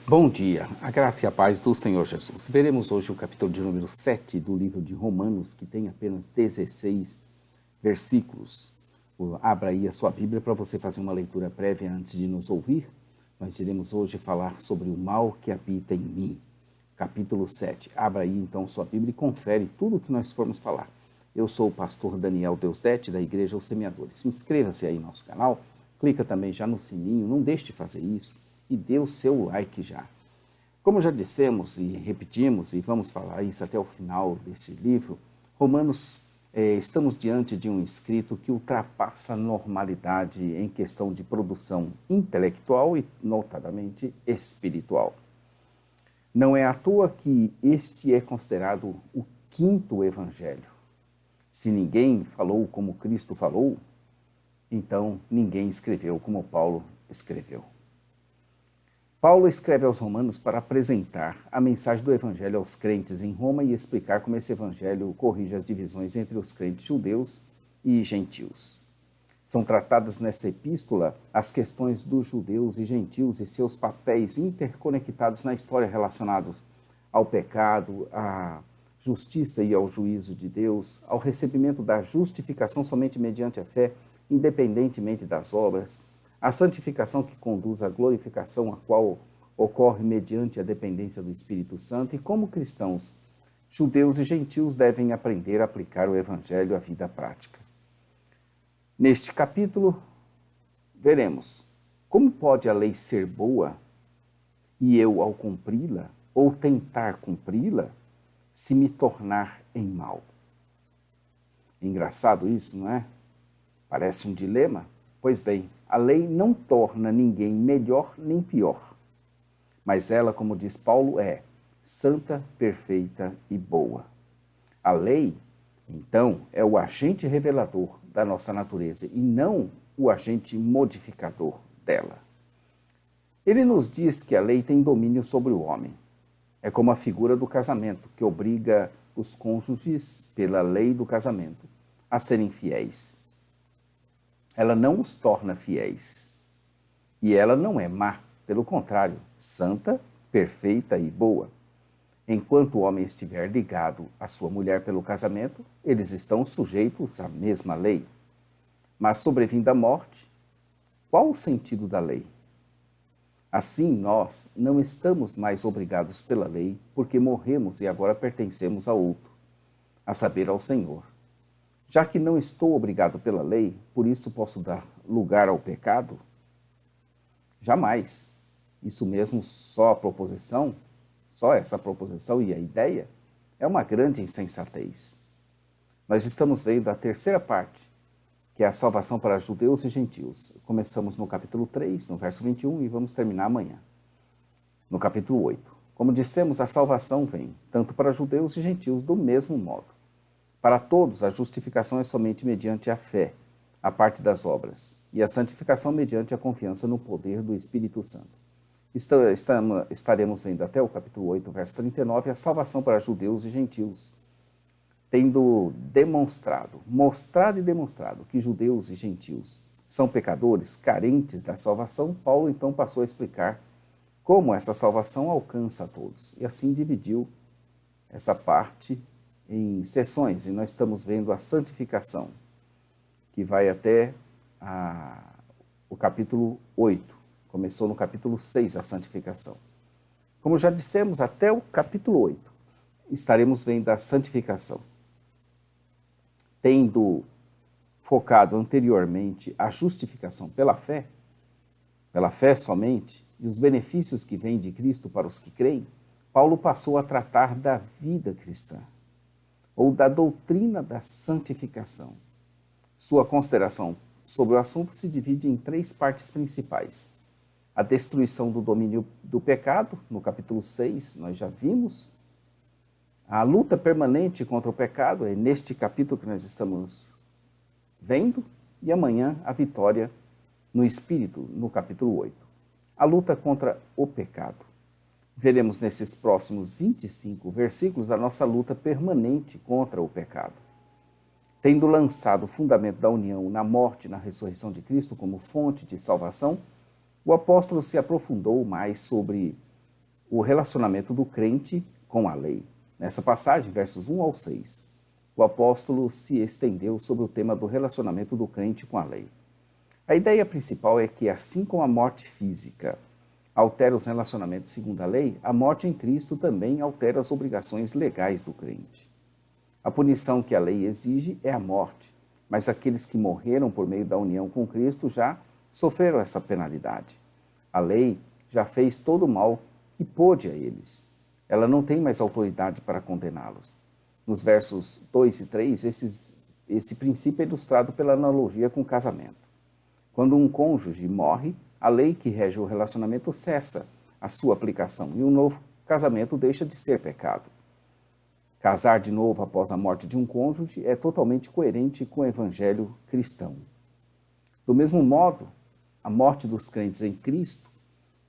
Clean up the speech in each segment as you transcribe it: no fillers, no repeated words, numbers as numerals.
Bom dia, a graça e a paz do Senhor Jesus. Veremos hoje o capítulo de número 7 do livro de Romanos, que tem apenas 16 versículos. Abra aí a sua Bíblia para você fazer uma leitura prévia antes de nos ouvir. Nós iremos hoje falar sobre o mal que habita em mim. Capítulo 7. Abra aí então sua Bíblia e confere tudo o que nós formos falar. Eu sou o pastor Daniel Deusdete, da Igreja Os Semeadores. Inscreva-se aí no nosso canal, clica também já no sininho, não deixe de fazer isso e dê o seu like já. Como já dissemos e repetimos, e vamos falar isso até o final desse livro, Romanos, estamos diante de um escrito que ultrapassa a normalidade em questão de produção intelectual e, notadamente, espiritual. Não é à toa que este é considerado o quinto evangelho. Se ninguém falou como Cristo falou, então ninguém escreveu como Paulo escreveu. Paulo escreve aos Romanos para apresentar a mensagem do Evangelho aos crentes em Roma e explicar como esse Evangelho corrige as divisões entre os crentes judeus e gentios. São tratadas nessa epístola as questões dos judeus e gentios e seus papéis interconectados na história relacionados ao pecado, à justiça e ao juízo de Deus, ao recebimento da justificação somente mediante a fé, independentemente das obras, a santificação que conduz à glorificação, a qual ocorre mediante a dependência do Espírito Santo, e como cristãos, judeus e gentios devem aprender a aplicar o Evangelho à vida prática. Neste capítulo, veremos como pode a lei ser boa e eu, ao cumpri-la, ou tentar cumpri-la, se me tornar em mal. Engraçado isso, não é? Parece um dilema. Pois bem, a lei não torna ninguém melhor nem pior, mas ela, como diz Paulo, é santa, perfeita e boa. A lei, então, é o agente revelador da nossa natureza e não o agente modificador dela. Ele nos diz que a lei tem domínio sobre o homem. É como a figura do casamento, que obriga os cônjuges, pela lei do casamento, a serem fiéis. Ela não os torna fiéis. E ela não é má, pelo contrário, santa, perfeita e boa. Enquanto o homem estiver ligado à sua mulher pelo casamento, eles estão sujeitos à mesma lei. Mas sobrevindo a morte, qual o sentido da lei? Assim, nós não estamos mais obrigados pela lei, porque morremos e agora pertencemos a outro, a saber, ao Senhor. Já que não estou obrigado pela lei, por isso posso dar lugar ao pecado? Jamais. Isso mesmo, só a proposição, só essa proposição e a ideia, é uma grande insensatez. Nós estamos vendo a terceira parte, que é a salvação para judeus e gentios. Começamos no capítulo 3, no verso 21, e vamos terminar amanhã. No capítulo 8. Como dissemos, a salvação vem tanto para judeus e gentios do mesmo modo. Para todos, a justificação é somente mediante a fé, a parte das obras, e a santificação mediante a confiança no poder do Espírito Santo. Estaremos vendo até o capítulo 8, verso 39, a salvação para judeus e gentios, tendo mostrado e demonstrado que judeus e gentios são pecadores, carentes da salvação. Paulo então passou a explicar como essa salvação alcança a todos, e assim dividiu essa parte em sessões, e nós estamos vendo a santificação, que vai até o capítulo 8. Começou no capítulo 6 a santificação. Como já dissemos, até o capítulo 8 estaremos vendo a santificação. Tendo focado anteriormente a justificação pela fé somente, e os benefícios que vêm de Cristo para os que creem, Paulo passou a tratar da vida cristã, ou da doutrina da santificação. Sua consideração sobre o assunto se divide em três partes principais. A destruição do domínio do pecado, no capítulo 6, nós já vimos. A luta permanente contra o pecado, é neste capítulo que nós estamos vendo. E amanhã, a vitória no Espírito, no capítulo 8. A luta contra o pecado. Veremos nesses próximos 25 versículos a nossa luta permanente contra o pecado. Tendo lançado o fundamento da união na morte e na ressurreição de Cristo como fonte de salvação, o apóstolo se aprofundou mais sobre o relacionamento do crente com a lei. Nessa passagem, versos 1 ao 6, o apóstolo se estendeu sobre o tema do relacionamento do crente com a lei. A ideia principal é que, assim como a morte física altera os relacionamentos segundo a lei, a morte em Cristo também altera as obrigações legais do crente. A punição que a lei exige é a morte, mas aqueles que morreram por meio da união com Cristo já sofreram essa penalidade. A lei já fez todo o mal que pôde a eles. Ela não tem mais autoridade para condená-los. Nos versos 2 e 3, esse princípio é ilustrado pela analogia com o casamento. Quando um cônjuge morre, a lei que rege o relacionamento cessa a sua aplicação e o novo casamento deixa de ser pecado. Casar de novo após a morte de um cônjuge é totalmente coerente com o evangelho cristão. Do mesmo modo, a morte dos crentes em Cristo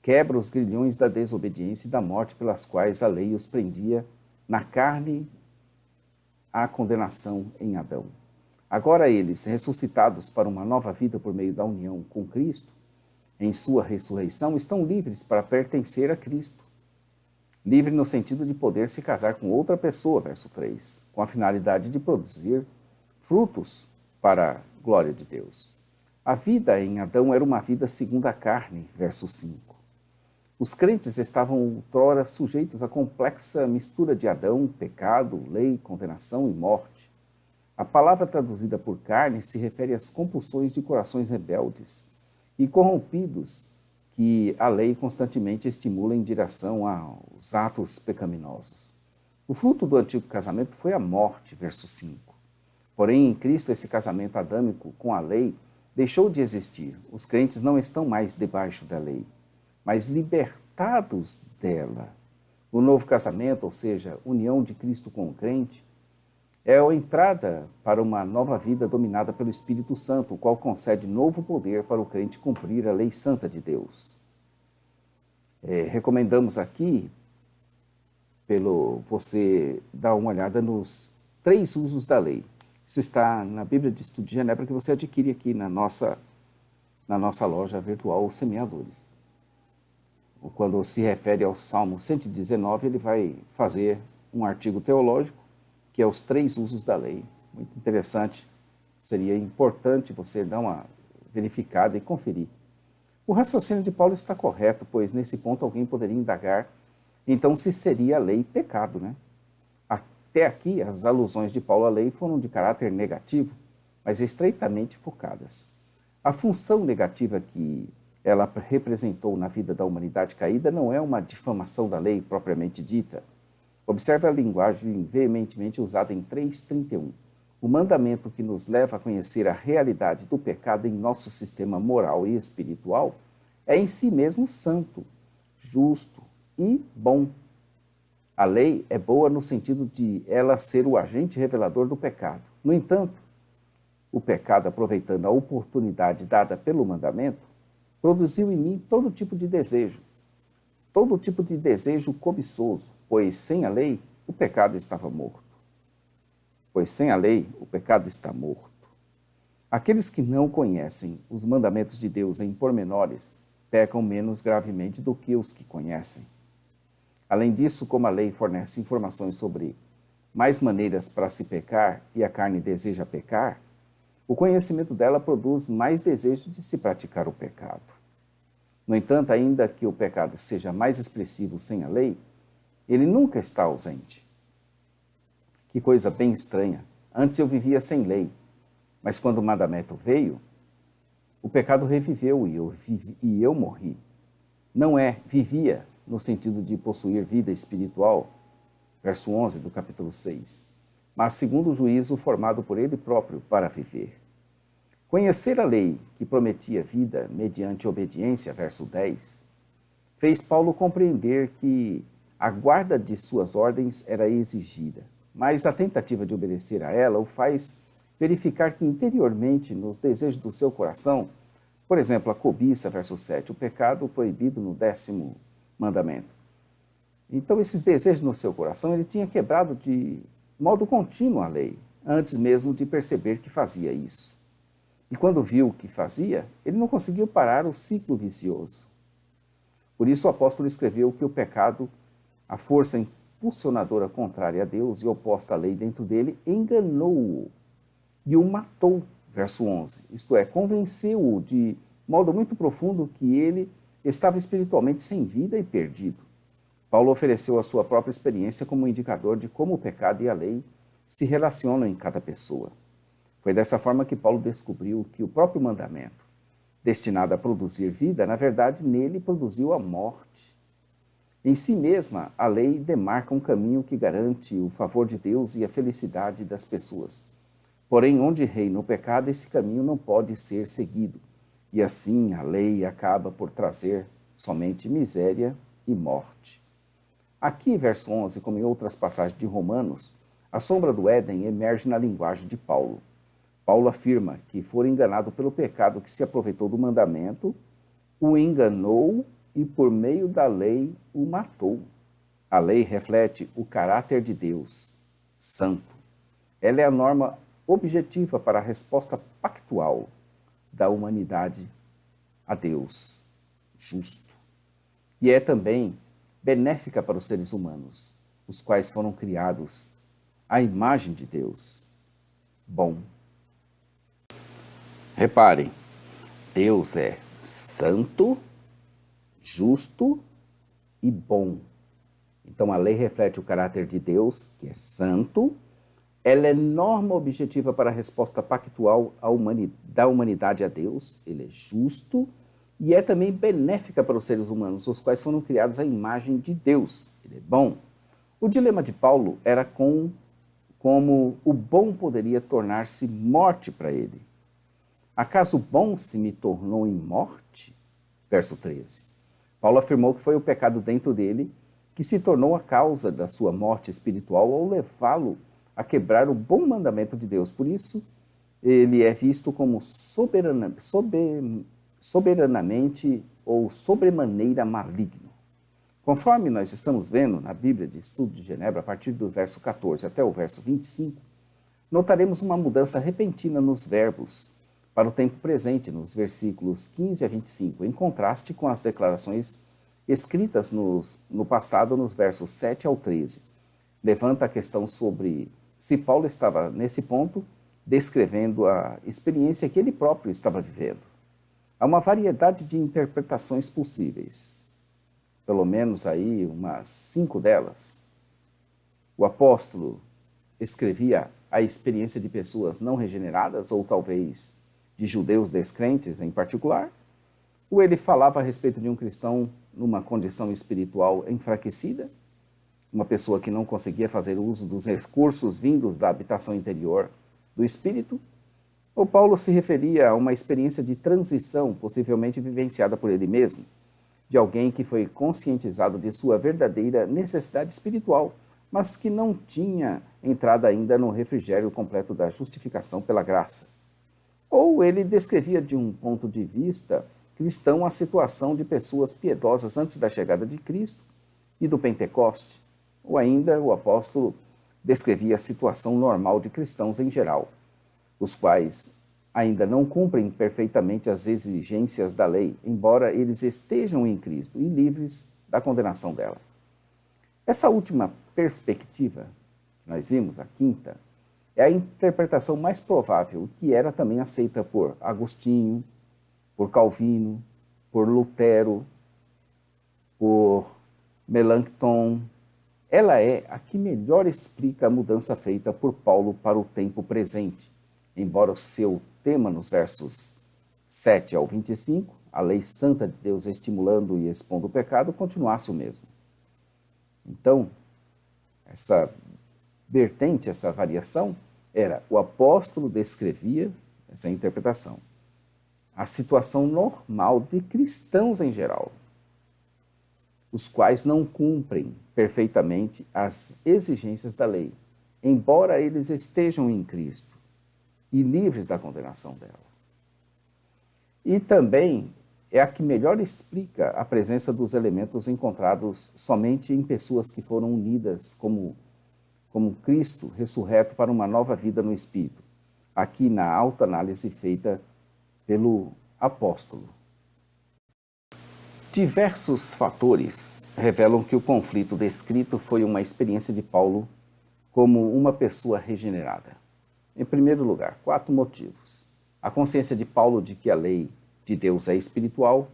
quebra os grilhões da desobediência e da morte pelas quais a lei os prendia na carne à condenação em Adão. Agora eles, ressuscitados para uma nova vida por meio da união com Cristo, em sua ressurreição, estão livres para pertencer a Cristo. Livre no sentido de poder se casar com outra pessoa, verso 3, com a finalidade de produzir frutos para a glória de Deus. A vida em Adão era uma vida segundo a carne, verso 5. Os crentes estavam outrora sujeitos à complexa mistura de Adão, pecado, lei, condenação e morte. A palavra traduzida por carne se refere às compulsões de corações rebeldes e corrompidos que a lei constantemente estimula em direção aos atos pecaminosos. O fruto do antigo casamento foi a morte, verso 5. Porém, em Cristo, esse casamento adâmico com a lei deixou de existir. Os crentes não estão mais debaixo da lei, mas libertados dela. O novo casamento, ou seja, união de Cristo com o crente, é a entrada para uma nova vida dominada pelo Espírito Santo, o qual concede novo poder para o crente cumprir a lei santa de Deus. Recomendamos aqui, você dar uma olhada nos 3 usos da lei. Isso está na Bíblia de Estudo de Genebra, que você adquire aqui na nossa loja virtual Os Semeadores. Quando se refere ao Salmo 119, ele vai fazer um artigo teológico, que é os 3 usos da lei. Muito interessante, seria importante você dar uma verificada e conferir. O raciocínio de Paulo está correto, pois nesse ponto alguém poderia indagar, então se seria a lei pecado, né? Até aqui, as alusões de Paulo à lei foram de caráter negativo, mas estreitamente focadas. A função negativa que ela representou na vida da humanidade caída não é uma difamação da lei propriamente dita. Observe a linguagem veementemente usada em 3:31. O mandamento que nos leva a conhecer a realidade do pecado em nosso sistema moral e espiritual é em si mesmo santo, justo e bom. A lei é boa no sentido de ela ser o agente revelador do pecado. No entanto, o pecado, aproveitando a oportunidade dada pelo mandamento, produziu em mim todo tipo de desejo cobiçoso, pois sem a lei o pecado estava morto. Pois sem a lei o pecado está morto. Aqueles que não conhecem os mandamentos de Deus em pormenores pecam menos gravemente do que os que conhecem. Além disso, como a lei fornece informações sobre mais maneiras para se pecar e a carne deseja pecar, o conhecimento dela produz mais desejo de se praticar o pecado. No entanto, ainda que o pecado seja mais expressivo sem a lei, ele nunca está ausente. Que coisa bem estranha. Antes eu vivia sem lei, mas quando o mandamento veio, o pecado reviveu e eu morri. Não vivia no sentido de possuir vida espiritual, verso 11 do capítulo 6, mas segundo o juízo formado por ele próprio para viver. Conhecer a lei que prometia vida mediante obediência, verso 10, fez Paulo compreender que a guarda de suas ordens era exigida, mas a tentativa de obedecer a ela o faz verificar que interiormente, nos desejos do seu coração, por exemplo, a cobiça, verso 7, o pecado proibido no 10º mandamento. Então, esses desejos no seu coração, ele tinha quebrado de modo contínuo a lei, antes mesmo de perceber que fazia isso. E quando viu o que fazia, ele não conseguiu parar o ciclo vicioso. Por isso o apóstolo escreveu que o pecado, a força impulsionadora contrária a Deus e oposta à lei dentro dele, enganou-o e o matou, verso 11. Isto é, convenceu-o de modo muito profundo que ele estava espiritualmente sem vida e perdido. Paulo ofereceu a sua própria experiência como indicador de como o pecado e a lei se relacionam em cada pessoa. Foi dessa forma que Paulo descobriu que o próprio mandamento, destinado a produzir vida, na verdade, nele produziu a morte. Em si mesma, a lei demarca um caminho que garante o favor de Deus e a felicidade das pessoas. Porém, onde reina o pecado, esse caminho não pode ser seguido. E assim, a lei acaba por trazer somente miséria e morte. Aqui, verso 11, como em outras passagens de Romanos, a sombra do Éden emerge na linguagem de Paulo. Paulo afirma que for enganado pelo pecado que se aproveitou do mandamento, o enganou e por meio da lei o matou. A lei reflete o caráter de Deus, santo. Ela é a norma objetiva para a resposta pactual da humanidade a Deus, justo. E é também benéfica para os seres humanos, os quais foram criados à imagem de Deus, bom. Reparem, Deus é santo, justo e bom. Então a lei reflete o caráter de Deus, que é santo. Ela é norma objetiva para a resposta pactual da humanidade a Deus. Ele é justo e é também benéfica para os seres humanos, os quais foram criados à imagem de Deus. Ele é bom. O dilema de Paulo era como o bom poderia tornar-se morte para ele. Acaso o bom se me tornou em morte? Verso 13. Paulo afirmou que foi o pecado dentro dele que se tornou a causa da sua morte espiritual ao levá-lo a quebrar o bom mandamento de Deus. Por isso, ele é visto como soberanamente ou sobremaneira maligno. Conforme nós estamos vendo na Bíblia de Estudo de Genebra, a partir do verso 14 até o verso 25, notaremos uma mudança repentina nos verbos para o tempo presente, nos versículos 15 a 25, em contraste com as declarações escritas no passado, nos versos 7 ao 13. Levanta a questão sobre se Paulo estava, nesse ponto, descrevendo a experiência que ele próprio estava vivendo. Há uma variedade de interpretações possíveis, pelo menos aí umas 5 delas. O apóstolo escrevia a experiência de pessoas não regeneradas, ou talvez de judeus descrentes em particular, ou ele falava a respeito de um cristão numa condição espiritual enfraquecida, uma pessoa que não conseguia fazer uso dos recursos vindos da habitação interior do espírito, ou Paulo se referia a uma experiência de transição, possivelmente vivenciada por ele mesmo, de alguém que foi conscientizado de sua verdadeira necessidade espiritual, mas que não tinha entrado ainda no refrigério completo da justificação pela graça. Ou ele descrevia de um ponto de vista cristão a situação de pessoas piedosas antes da chegada de Cristo e do Pentecoste, ou ainda o apóstolo descrevia a situação normal de cristãos em geral, os quais ainda não cumprem perfeitamente as exigências da lei, embora eles estejam em Cristo e livres da condenação dela. Essa última perspectiva, que nós vimos, a quinta, é a interpretação mais provável, que era também aceita por Agostinho, por Calvino, por Lutero, por Melanchthon. Ela é a que melhor explica a mudança feita por Paulo para o tempo presente, embora o seu tema nos versos 7 ao 25, a lei santa de Deus estimulando e expondo o pecado, continuasse o mesmo. Então, essa vertente, essa variação, era o apóstolo descrevia, essa interpretação, a situação normal de cristãos em geral, os quais não cumprem perfeitamente as exigências da lei, embora eles estejam em Cristo e livres da condenação dela. E também é a que melhor explica a presença dos elementos encontrados somente em pessoas que foram unidas como Cristo ressurreto para uma nova vida no Espírito, aqui na autoanálise feita pelo apóstolo. Diversos fatores revelam que o conflito descrito foi uma experiência de Paulo como uma pessoa regenerada. Em primeiro lugar, 4 motivos. A consciência de Paulo de que a lei de Deus é espiritual,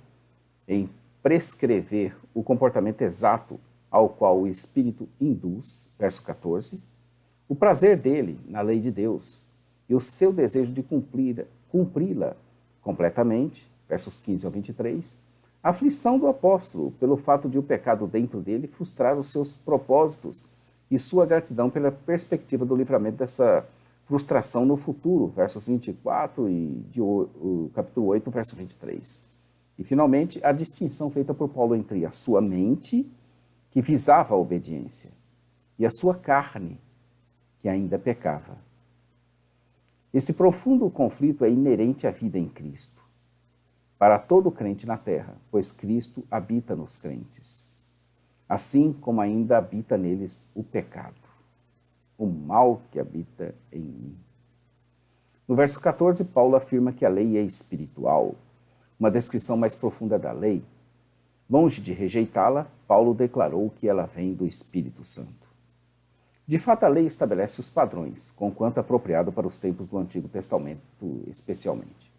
em prescrever o comportamento exato ao qual o Espírito induz, verso 14, o prazer dele na lei de Deus e o seu desejo de cumpri-la completamente, versos 15 ao 23, a aflição do apóstolo pelo fato de o pecado dentro dele frustrar os seus propósitos e sua gratidão pela perspectiva do livramento dessa frustração no futuro, versos 24 e o capítulo 8, verso 23. E, finalmente, a distinção feita por Paulo entre a sua mente, que visava a obediência, e a sua carne, que ainda pecava. Esse profundo conflito é inerente à vida em Cristo, para todo crente na terra, pois Cristo habita nos crentes, assim como ainda habita neles o pecado, o mal que habita em mim. No verso 14, Paulo afirma que a lei é espiritual, uma descrição mais profunda da lei. Longe de rejeitá-la, Paulo declarou que ela vem do Espírito Santo. De fato, a lei estabelece os padrões, conquanto apropriado para os tempos do Antigo Testamento, especialmente,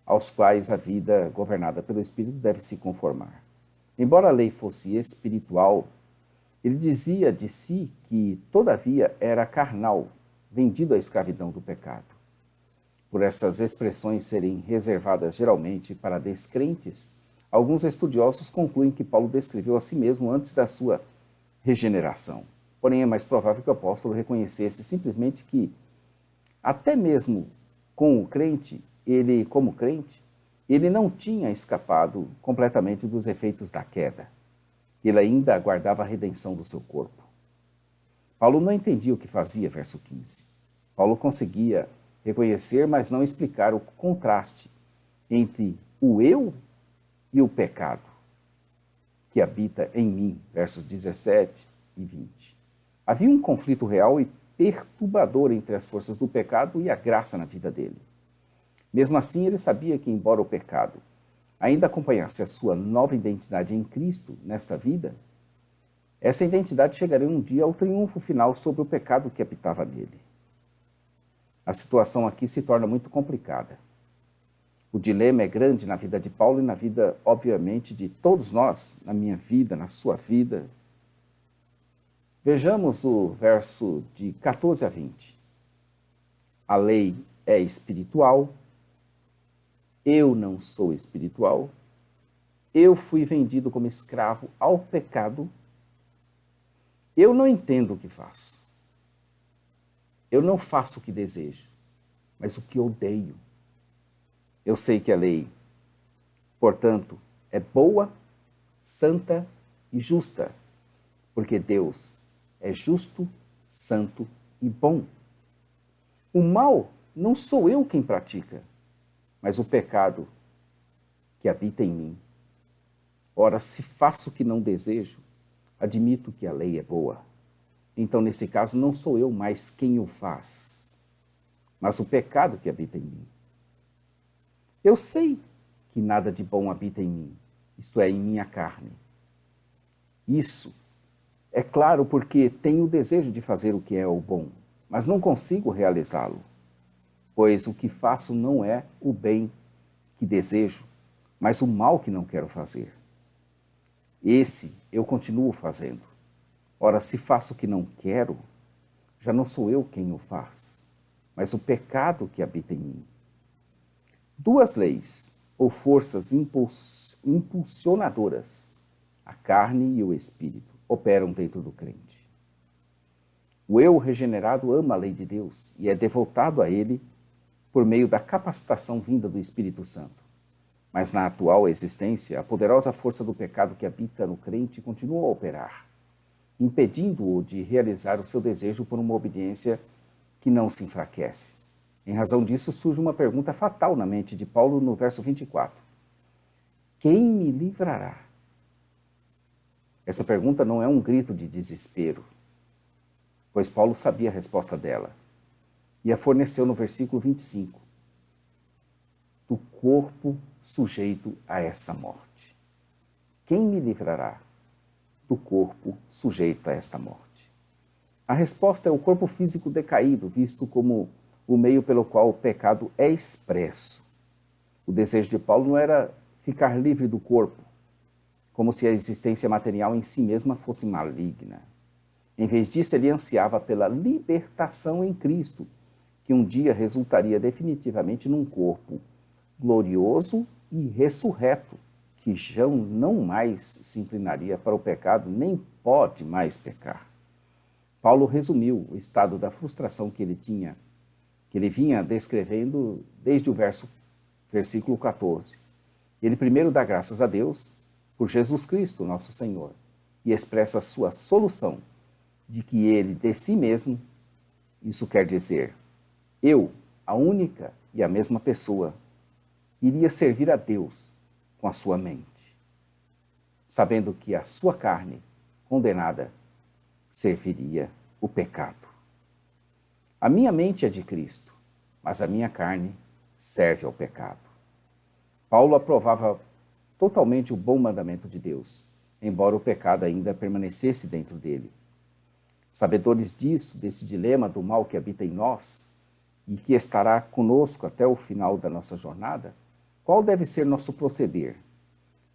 aos quais a vida governada pelo Espírito deve se conformar. Embora a lei fosse espiritual, ele dizia de si que, todavia, era carnal, vendido à escravidão do pecado. Por essas expressões serem reservadas geralmente para descrentes, alguns estudiosos concluem que Paulo descreveu a si mesmo antes da sua regeneração. Porém, é mais provável que o apóstolo reconhecesse simplesmente que, até mesmo com o crente, como crente, ele não tinha escapado completamente dos efeitos da queda. Ele ainda aguardava a redenção do seu corpo. Paulo não entendia o que fazia, verso 15. Paulo conseguia reconhecer, mas não explicar o contraste entre o eu e o pecado que habita em mim, versos 17 e 20. Havia um conflito real e perturbador entre as forças do pecado e a graça na vida dele. Mesmo assim, ele sabia que, embora o pecado ainda acompanhasse a sua nova identidade em Cristo nesta vida, essa identidade chegaria um dia ao triunfo final sobre o pecado que habitava nele. A situação aqui se torna muito complicada. O dilema é grande na vida de Paulo e na vida, obviamente, de todos nós, na minha vida, na sua vida. Vejamos o verso de 14 a 20. A lei é espiritual, eu não sou espiritual, eu fui vendido como escravo ao pecado, eu não entendo o que faço. Eu não faço o que desejo, mas o que odeio. Eu sei que a lei, portanto, é boa, santa e justa, porque Deus é justo, santo e bom. O mal não sou eu quem pratica, mas o pecado que habita em mim. Ora, se faço o que não desejo, admito que a lei é boa. Então, nesse caso, não sou eu mais quem o faz, mas o pecado que habita em mim. Eu sei que nada de bom habita em mim, isto é, em minha carne. Isso é claro porque tenho o desejo de fazer o que é o bom, mas não consigo realizá-lo, pois o que faço não é o bem que desejo, mas o mal que não quero fazer. Esse eu continuo fazendo. Ora, se faço o que não quero, já não sou eu quem o faz, mas o pecado que habita em mim. Duas leis, ou forças impulsionadoras, a carne e o espírito, operam dentro do crente. O eu regenerado ama a lei de Deus e é devotado a ele por meio da capacitação vinda do Espírito Santo. Mas na atual existência, a poderosa força do pecado que habita no crente continua a operar, impedindo-o de realizar o seu desejo por uma obediência que não se enfraquece. Em razão disso, surge uma pergunta fatal na mente de Paulo no verso 24. Quem me livrará? Essa pergunta não é um grito de desespero, pois Paulo sabia a resposta dela e a forneceu no versículo 25. Do corpo sujeito a essa morte. quem me livrará do corpo sujeito a esta morte? A resposta é o corpo físico decaído, visto como o meio pelo qual o pecado é expresso. O desejo de Paulo não era ficar livre do corpo, como se a existência material em si mesma fosse maligna. Em vez disso, ele ansiava pela libertação em Cristo, que um dia resultaria definitivamente num corpo glorioso e ressurreto, que já não mais se inclinaria para o pecado, nem pode mais pecar. Paulo resumiu o estado da frustração que ele vinha descrevendo desde o versículo 14. Ele primeiro dá graças a Deus por Jesus Cristo, nosso Senhor, e expressa a sua solução de que ele, de si mesmo, isso quer dizer, eu, a única e a mesma pessoa, iria servir a Deus com a sua mente, sabendo que a sua carne, condenada, serviria o pecado. A minha mente é de Cristo, mas a minha carne serve ao pecado. Paulo aprovava totalmente o bom mandamento de Deus, embora o pecado ainda permanecesse dentro dele. Sabedores disso, desse dilema do mal que habita em nós e que estará conosco até o final da nossa jornada, qual deve ser nosso proceder,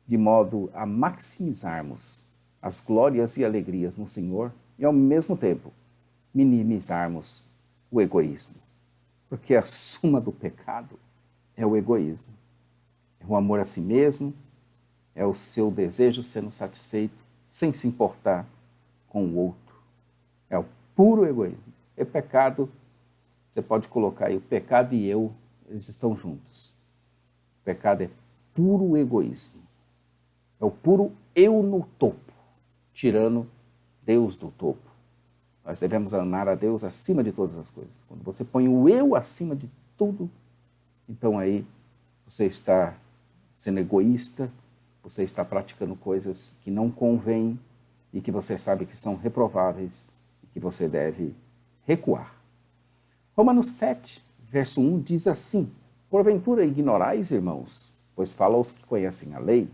de modo a maximizarmos as glórias e alegrias no Senhor e, ao mesmo tempo, minimizarmos o egoísmo? Porque a suma do pecado é o egoísmo. É o amor a si mesmo, é o seu desejo sendo satisfeito sem se importar com o outro. É o puro egoísmo. É pecado, você pode colocar aí, o pecado e eu, eles estão juntos. O pecado é puro egoísmo. É o puro eu no topo, tirando Deus do topo. Nós devemos amar a Deus acima de todas as coisas. Quando você põe o eu acima de tudo, então aí você está sendo egoísta, você está praticando coisas que não convêm e que você sabe que são reprováveis e que você deve recuar. Romanos 7, verso 1 diz assim: porventura ignorais, irmãos, pois fala aos que conhecem a lei,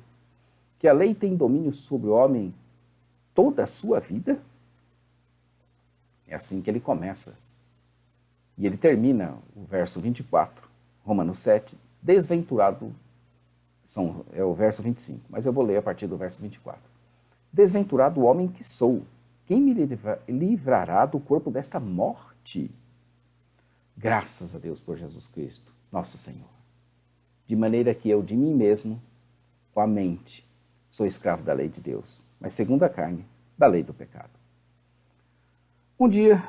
que a lei tem domínio sobre o homem toda a sua vida? É assim que ele começa. E ele termina o verso 24, Romanos 7, desventurado, é o verso 25, mas eu vou ler a partir do verso 24. Desventurado o homem que sou, quem me livrará do corpo desta morte? Graças a Deus por Jesus Cristo, nosso Senhor. De maneira que eu, de mim mesmo, com a mente, sou escravo da lei de Deus, mas segundo a carne, da lei do pecado. Um dia,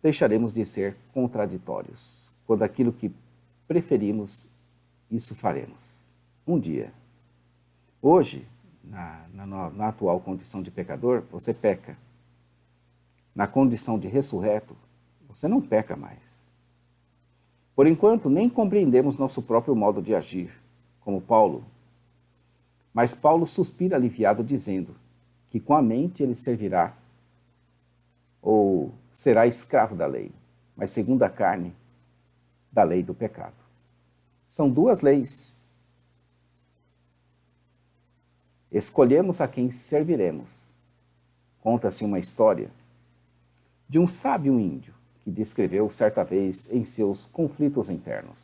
deixaremos de ser contraditórios, quando aquilo que preferimos, isso faremos. Um dia. Hoje, na atual condição de pecador, você peca. Na condição de ressurreto, você não peca mais. Por enquanto, nem compreendemos nosso próprio modo de agir, como Paulo. Mas Paulo suspira aliviado, dizendo que com a mente ele servirá ou será escravo da lei, mas segundo a carne, da lei do pecado. São duas leis. Escolhemos a quem serviremos. Conta-se uma história de um sábio índio que descreveu certa vez em seus conflitos internos.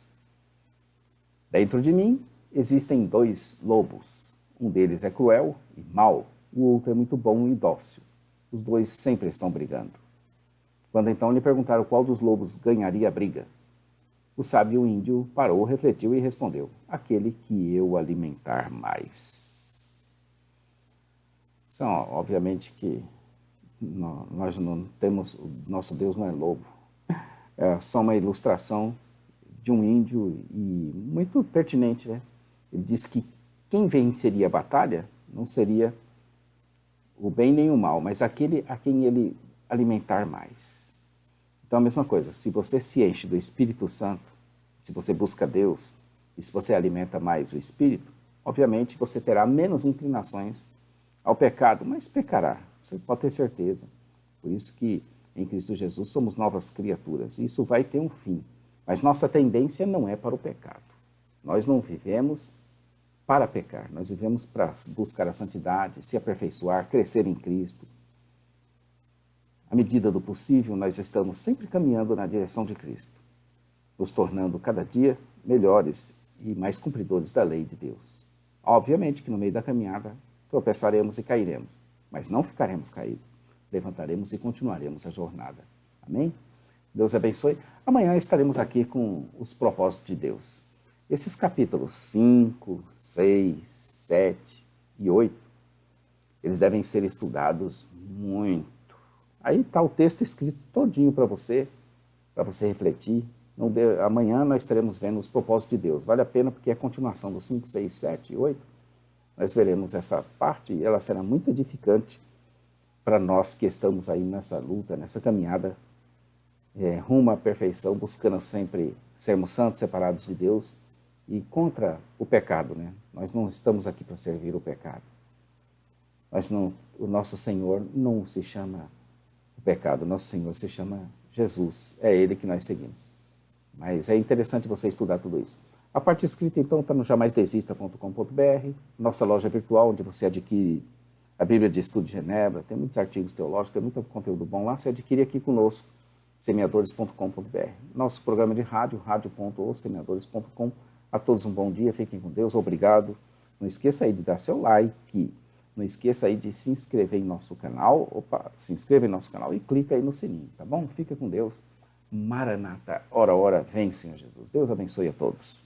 Dentro de mim existem dois lobos. Um deles é cruel e mau, o outro é muito bom e dócil. Os dois sempre estão brigando. Quando então lhe perguntaram qual dos lobos ganharia a briga, o sábio índio parou, refletiu e respondeu: aquele que eu alimentar mais. São, obviamente que nós não temos, nosso Deus não é lobo. É só uma ilustração de um índio e muito pertinente, né? Ele diz que quem venceria a batalha não seria o bem nem o mal, mas aquele a quem ele alimentar mais. Então a mesma coisa, se você se enche do Espírito Santo, se você busca Deus, e se você alimenta mais o Espírito, obviamente você terá menos inclinações ao pecado, mas pecará, você pode ter certeza. Por isso que em Cristo Jesus somos novas criaturas, isso vai ter um fim, mas nossa tendência não é para o pecado. Nós não vivemos para pecar. Nós vivemos para buscar a santidade, se aperfeiçoar, crescer em Cristo. À medida do possível, nós estamos sempre caminhando na direção de Cristo, nos tornando cada dia melhores e mais cumpridores da lei de Deus. Obviamente que no meio da caminhada tropeçaremos e cairemos, mas não ficaremos caídos. Levantaremos e continuaremos a jornada. Amém? Deus abençoe. Amanhã estaremos aqui com os propósitos de Deus. Esses capítulos 5, 6, 7 e 8, eles devem ser estudados muito. Aí está o texto escrito todinho para você refletir. Amanhã nós estaremos vendo os propósitos de Deus. Vale a pena porque é a continuação dos 5, 6, 7 e 8. Nós veremos essa parte e ela será muito edificante para nós que estamos aí nessa luta, nessa caminhada rumo à perfeição, buscando sempre sermos santos, separados de Deus e contra o pecado, né? Nós não estamos aqui para servir o pecado. O nosso Senhor não se chama o pecado, o nosso Senhor se chama Jesus. É Ele que nós seguimos. Mas é interessante você estudar tudo isso. A parte escrita, então, está no jamaisdesista.com.br, nossa loja virtual, onde você adquire a Bíblia de Estudo de Genebra, tem muitos artigos teológicos, tem muito conteúdo bom lá, você adquire aqui conosco, semeadores.com.br. Nosso programa de rádio, radio.ossemeadores.com. A todos um bom dia, fiquem com Deus, obrigado. Não esqueça aí de dar seu like, não esqueça aí de se inscrever em nosso canal, se inscreva em nosso canal e clica aí no sininho, tá bom? Fica com Deus. Maranata, ora, ora, vem, Senhor Jesus. Deus abençoe a todos.